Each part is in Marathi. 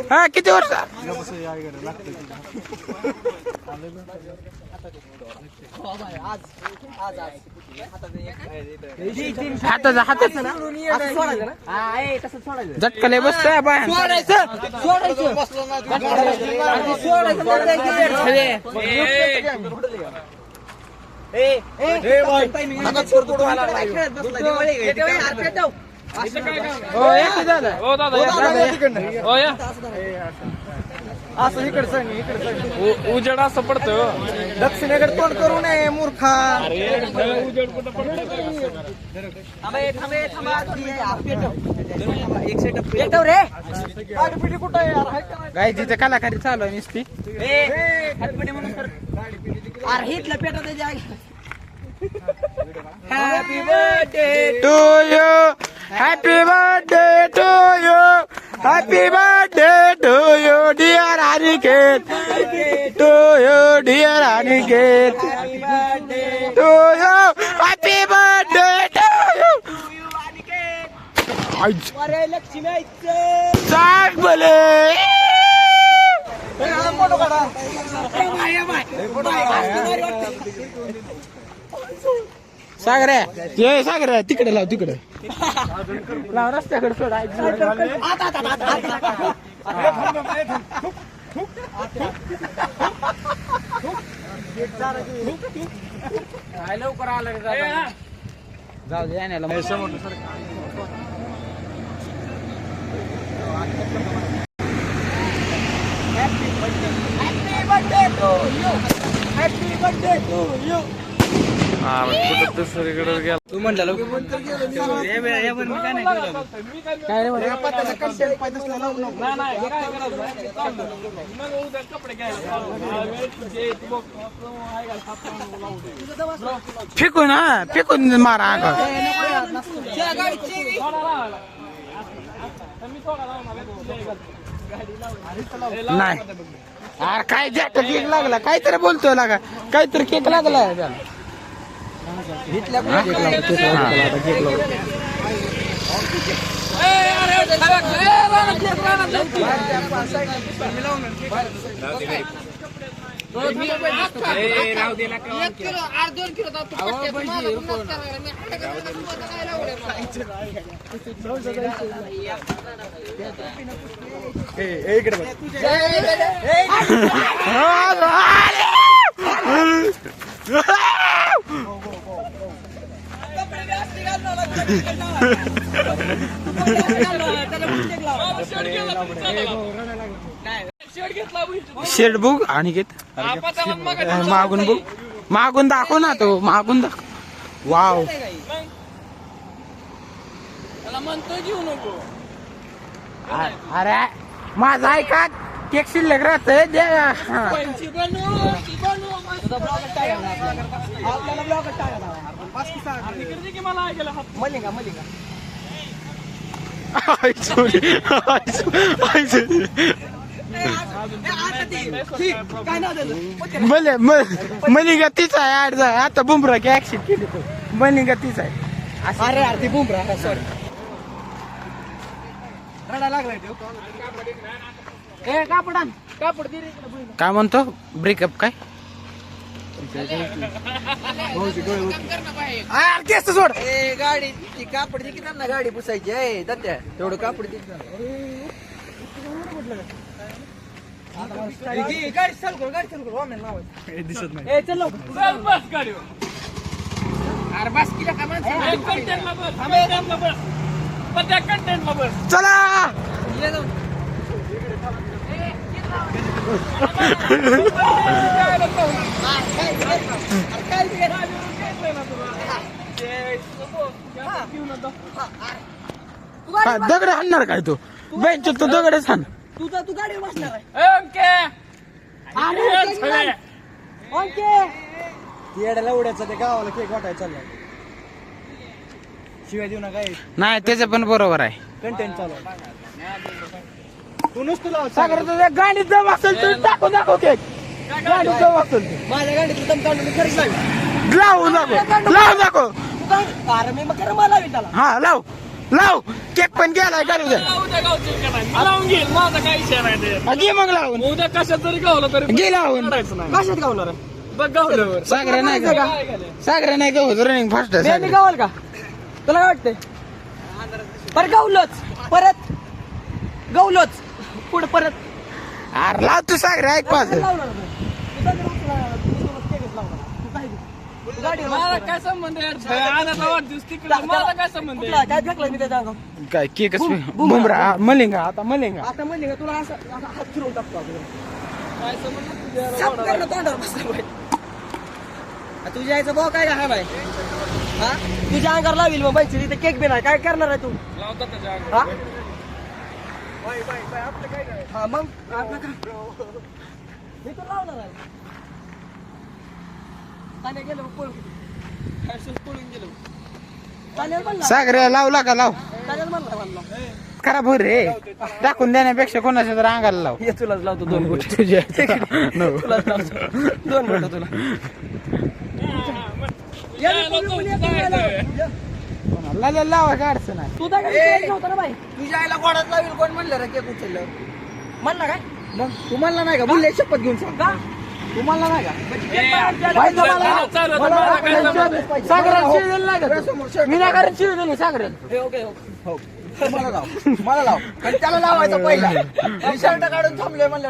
हा किती वर्ष हाताचा हातात झटकले बसतोय बाय असं इकडचं उजेड असं पडतं दक्षिणेकडे तोंड करू नये मूर्खा. काय तिथे कलाकारी चालू आहे नुसती happy birthday to you happy birthday to you happy birthday to you dear Aniket to you dear Aniket to you happy birthday to you सांग बोले सागऱ्या ये सागऱ्या तिकडे लाव तिकडे लाव रस्त्याकडे सोडायचं लवकर आलं जाऊ दे यायला तू म्हणला फेकून हा फेकून मारा नाही अरे काय जॅक केक लागला काहीतरी बोलतोय लागा काहीतरी केक लागला शेड बुक आणि घेत मागून बुक मागून दाखव ना तो मागून दाखव वाव अरे माझा ऐका केक शिल्लक राहतंय द्या मलिंगा तीच आहे आता बुमरा की ऍक्सिडेंट केली तो मलिंगा तीच आहे अरे आरती बुमरा सॉरी रडा लागलाय कापड आण कापड दे रे काय म्हणतो ब्रेकअप काय केस सोड गाडी ती कापड दे की त्यांना गाडी पुसायची आहे दत्त्या तेवढं कापड दे गाडी चालू कर दिसत नाही चल बस गाडी अरे बस किती का बस चला दगड हाणणार काय तू बेंच तो दगडच हाण तू गाडीवर बसणार आहे उड्याचा ते गावाला केक वाटायला चाललाय शिवाय देऊ नका नाही त्याचं पण बरोबर आहे कंटेंट चालू तू नुसतं सागर तुझ्या गाडीत जम असेल तर दाखव केक गाडीत जम असेल माझ्या गाडीत दम काढून मी खरंच लागेल लावू दाखव अरे मी मग खरं मला त्याला हा लाव लाव केक पण गेलाय करू दे उद्या गावची का नाही मी लावून घेईल माझा काही विषय नाही ते. घे मग लावून उद्या कशात जरी गावलं तरी घे लावून काढायचं नाही कशात गावणार आहे? बघ गावल्यावर सागऱ्या नाही का सागऱ्या नाही का रनिंग फास्ट मी गावाल का तुला काय वाटतंय बरं गावलोच परत गावलोच पुढे परत अरे लाव तू सागऱ्या ऐक पाच लावणार नाही. तू दगड उचलायला, तू सोबत केकच लावणार. तू काय दे? तू गाडीवर मला बसलाय. काय संबंध आहे आणायचा वाढदिवस तिकडे मला काय संबंध कुठला? आहे काय फेकलं मी त्याच्या अंगावर? काय केकच बुमरा मलिंगा आता मलिंगा आता म्हणले का तुला असं असं हात फिरवून टाकतो आपण. काय संबंध तुझ्या साप करणं तोंडावर बसलं बाई. तुझ्या आईचा भाऊ काय हा बाई हा तुझ्या अंगावर लावील मग बाईची तिथे केक बी नाही काय करणार आहे तू लावतात त्याच्या अंगावर. हा हा मग आपलं काय? मी तर लावणार आहे तान्या गेलो पळून पळून गेलो तान्याला म्हणला सागऱ्या लावला का लाव तान्याला म्हणला खराब हो रे टाकून देण्यापेक्षा कोणाच्या तर अंगाला लाव ये तुलाच लावतो 2 बोट तुझ्या तुलाच लावतो 2 बोट तुला लावायचं अडचण आहे तू काय होता ना बाई तुझ्या आईला गोडात लावील कोण म्हणलं रे केक उचललं म्हणला काय मग तू म्हणला नाही का बोलले शपथ घेऊन सांग का तू म्हणला नाही का बाई सागऱ्याला शिव दिली नाही का तू? मी नाही करत शिव दिली सागऱ्याला ओके हो मला लाव आणि त्याला लावायचं पहिला मी शर्ट काढून थांबलोय म्हणलं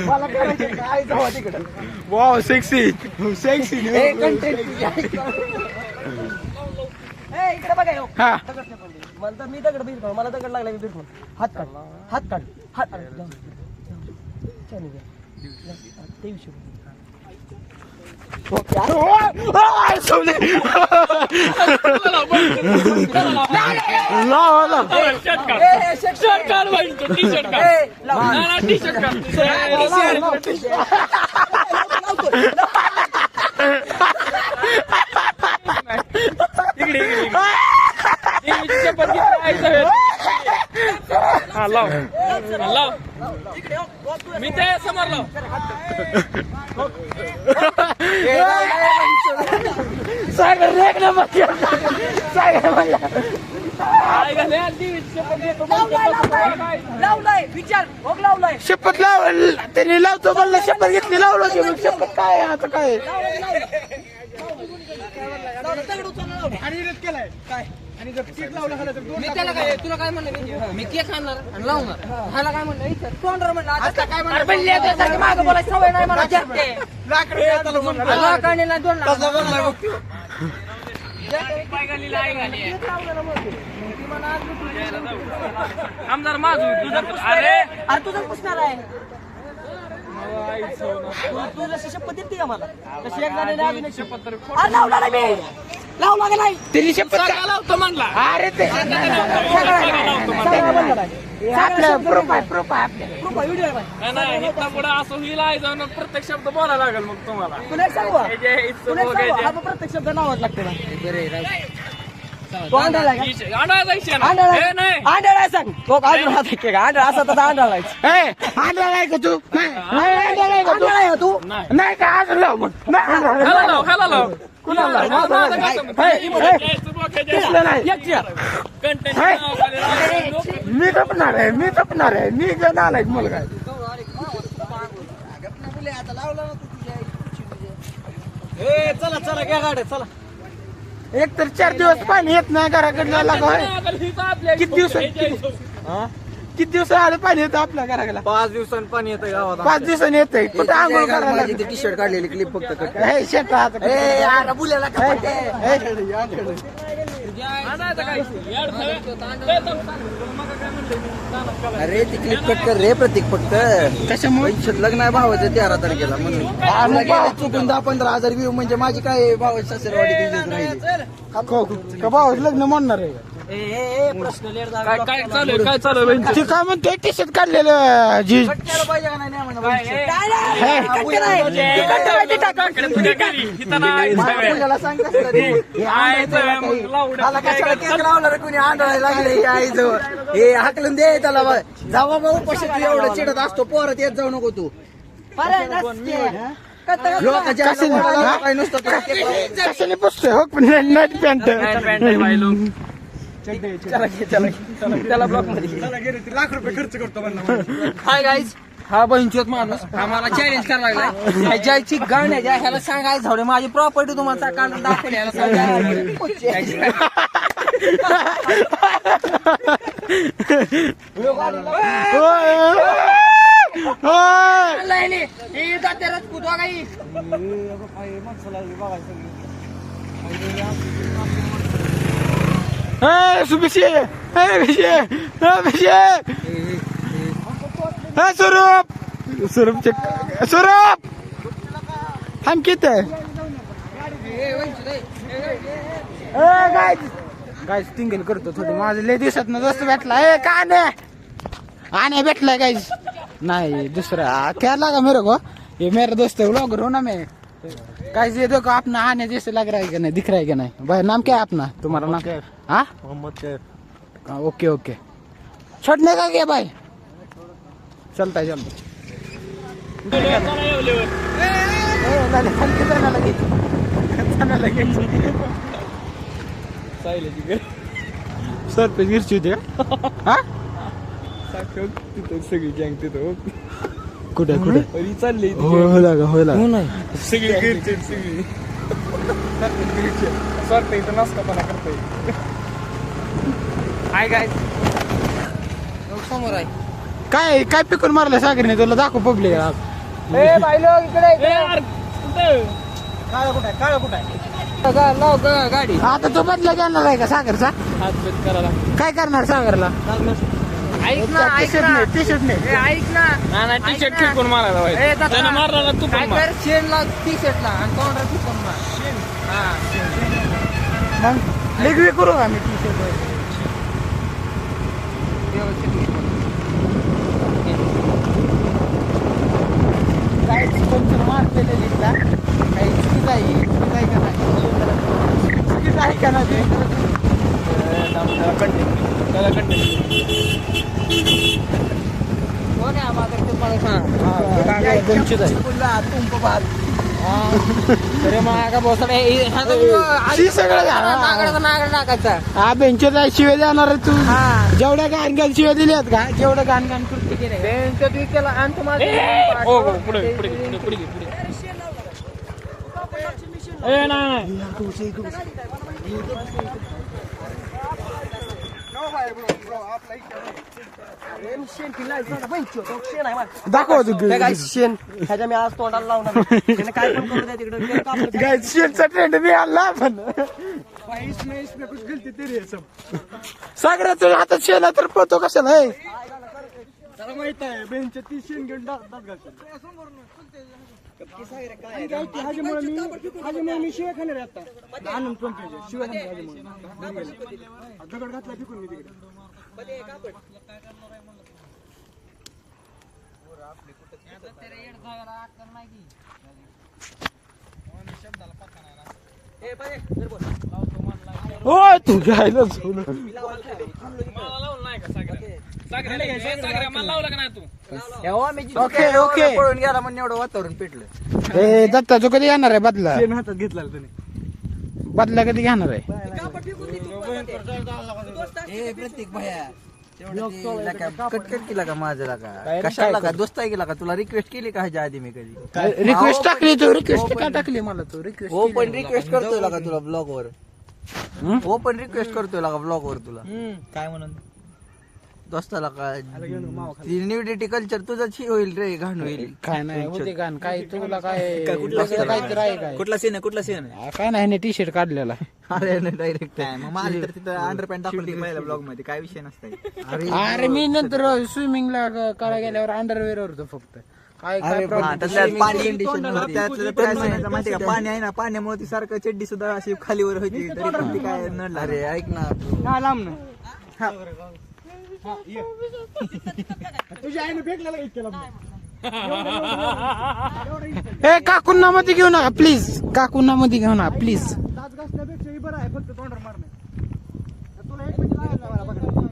मला करायचं काय जावा तिकडं वाव सेक्सी सेक्सी इकडे बघा ह्यो. हा दगड नाही पडले. मला तर मी दगड बीर खाऊ. मला दगड लागला मी बीर खाऊ. हात काढ हात काढ हात काढ. जाऊ. चल निघा. ते विषय बोलू. ओके लाव लाव शर्ट काढ बाई टी शर्ट काढ टी शर्ट इकडे शपथ घेतली हा लाव लाव मी ते समोर लाव सागर एक नंबर सागर म्हणला काय घाले शपथ घेतो लावलाय विचार भोग लावलाय शपथ लाव त्यांनी लावतो म्हणलं शपथ घेतली लावलं की मग शपथ काय आता काय दगड उचलला केलाय काय आणि जर केक लावला मी त्याला काय तुला काय म्हणलं मी केक आणणार आणि लावणार ह्याला काय म्हणलं इथं तोंडर म्हणलं आता काय म्हणलं मागं बोलायची सवय नाही मला लाकडाने नाही दोन आमदार माझू तुझं अरे अरे तुझं पुसणार आहे तू जशी शपथ देते का मला तशी एक जणाने अजून एक शपथ अरे लावला नाही मी लावला का नाही त्यांनी शपथ सगळा लावतो म्हणला अरे ते आपलं प्रूफ आहे प्रूफ आहे आपल्या नाही, नाही इथं पुढे असं होईल आहे जाऊन प्रत्येक शब्द बोलायला लागेल मग तुम्हाला तुला एक सांगू हे जे इथं तुला एक सांगू बघायचे. हा प्रत्येक शब्द नावाच लागते ना तो अंडाळा आहे का अंडा जायचे ना हे नाही अंडाळा आहे सांग तो अजून हात आहे का अंडाळा असा तसा अंडाळा आहे ए अंडा आहे का तू नाही अंडा आहे का तू अंडाळा आहे तू नाही का अजून लाव मग नाही अंडा आहे. ह्याला लाव ह्याला लाव कुणाला लाव? माझं काय संबंध? दिसलं नाही कंटेंट मी जपणार आहे मी जपणार आहे मी जण आलाय मुलगा आहे. चला चला घ्या गाड्या चला एक तर 4 दिवस पाणी येत नाही घराकडे लागा किती दिवस आलं पाणी येतं आपल्या घराकडे 5 दिवसांनी पाणी येतं गावात 5 दिवसांनी येतंय कुठं आंघोळ करायला टी शर्ट काढलेली क्लिप फक्त कट हे शेत आता बुल्याला अरे ती क्लिप कट कर रे प्रतीक फक्त कशामुळे लग्न आहे भावाचं 13 तारखेला म्हणून चुकून 10-15 हजार व्ह्यू म्हणजे माझी काय भावाची सासरवाडी भाऊ लग्न म्हणणार आहे प्रश्न लेट काय काय चालू आहे? काय चालू आहे? ती काय म्हणते टी शर्ट काढलेलं जी पाहिजे का नाही तुझ्या घरी इथं नाही मुलाला सांग कसं तरी. मला कशाला केक लावला रे कोणी आंधळायला लागले हे आईजवळ हे हाकलून दे त्याला जावा भाऊ पशा तू एवढं चिडत असतो पोरात येत जाऊ नको तू कशाने पुसतोय हो पण नाईट पॅन्ट त्याला ब्लॉक मध्ये लाख रुपये खर्च करतो म्हणलं हाय गाईज हा बहिणचोत माणूस आम्हाला चॅलेंज करायला लागलाय ज्याची गाण्याच्या ह्याला सांगायचं झालं माझी प्रॉपर्टी तुम्हाला काढून दाखवली ह्याला स्वरूप थांब किती गाईज टिंगल करतो थोडी माझं लय दिवसात ना दोस्त भेटला का नाही भेटलाय गाईज नहीं दूसरा क्या लगा मेरे को ये मेरा दोस्त है व्लॉगर हो ना मैं गाइस ये देखो अपना आने जैसे लग रहा है कि नहीं दिख रहा है कि नहीं भाई नाम क्या है अपना तुम्हारा नाम हाँ मोहम्मद ओके ओके छोड़ने का क्या भाई चलता है सर पे गिर चुके हाँ सगळी गँग तिथं कुठे कुठे चालली सगळी घरचे सगळी स्वार्थ इथं नासकापणा करतोय हाय गाईज समोर आहे काय काय पिकून मारलं सागरने तुला दाखव पब्लिक गाडी आता तो बदला घेणार आहे का सागरचा काय करणार सागरला ऐक ना टी शर्ट नाही ऐक ना टी शर्ट फेकून मारायला पाहिजे त्यानं मारला ना तू पण मार शेण ला टी शर्ट ला आणि तोंडाला फेकून मार मग लेगवे करू आम्ही टी शर्ट मारलेले काही चुकीच आहे का नाही चुकीच आहे का नाही त्याला कंटिन्यू हा बेंचर शिव्या देणार तू जेवढ्या गाण गाण शिव्या दिल्यात का जेवढं गाण गाण कृत्य केले पुढे पुढे पुढे पुढे पुढे नाही दाखव तू शेण ह्याच्या मी आज तोंडाला लावणार काय पण करू द्या तिकडे गाय शेणचा ट्रेंड मी आणला पण कुछ गलती तेरी है सब सागराचं हातात शेणा तर पळतो कशाला आहे त्याला माहित आहे बेंच ती शेण घेऊन दात घालतो ह्याच्यामुळे मी शिवाय खाणार आता आनंद पंपायचे शिवाय ह्याच्यामुळे दगड घातला फिकून मी तिकडे हो तू घ्यायला झोल मला लावलं नाही का सागऱ्या मला लावलं का नाही तू ओके ओके पळून गेला म्हणून एवढं वातावरण पेटलं ए दत्ता तू कधी घेणार आहे बदला शेण हातात घेतला त्याने बदला कधी घेणार आहे प्रत्येक भया कटकट केला का माझा का कशाला का दोस्त केला का तुला रिक्वेस्ट केली का ह्याच्या आधी मी कधी रिक्वेस्ट टाकली तू रिक्वेस्ट का टाकली मला तू रिक्वेस्ट हो पण रिक्वेस्ट करतोय का तुला ब्लॉग वर हो पण रिक्वेस्ट करतोय का ब्लॉग वर तुला काय म्हणून दोस्ताला का न्यूडिटी कल्चर तुझंच होईल रे घाण होईल काय नाही होते गाण काय तुला काय काहीतरी आहे काय कुठला सीन आहे कुठला सीन आहे काय नाही टी शर्ट काढलेला अरे डायरेक्ट मग माझी तर तिथं अंडरपॅन्ट टाकली पहिल्या ब्लॉग मध्ये काय विषय नसताय अरे मी नंतर स्विमिंगला करायला गेल्यावर अंडरवेअर होतो फक्त काय काय माहिती का पाणी आहे ना पाण्यामुळे ती सारखं चड्डी सुद्धा अशी खालीवर होती तरी पण ती काय नडला रे ऐक ना लांब ना तुझ्या आईने फेकलेला इतक्याला ए काकूंना मध्ये घेऊ नका प्लीज काकूंना मध्ये घेऊ नका प्लीज दात घासण्यापेक्षा बरं आहे फक्त तोंडावर मारणे तुला एक मिनिट लागेल ना मला बघा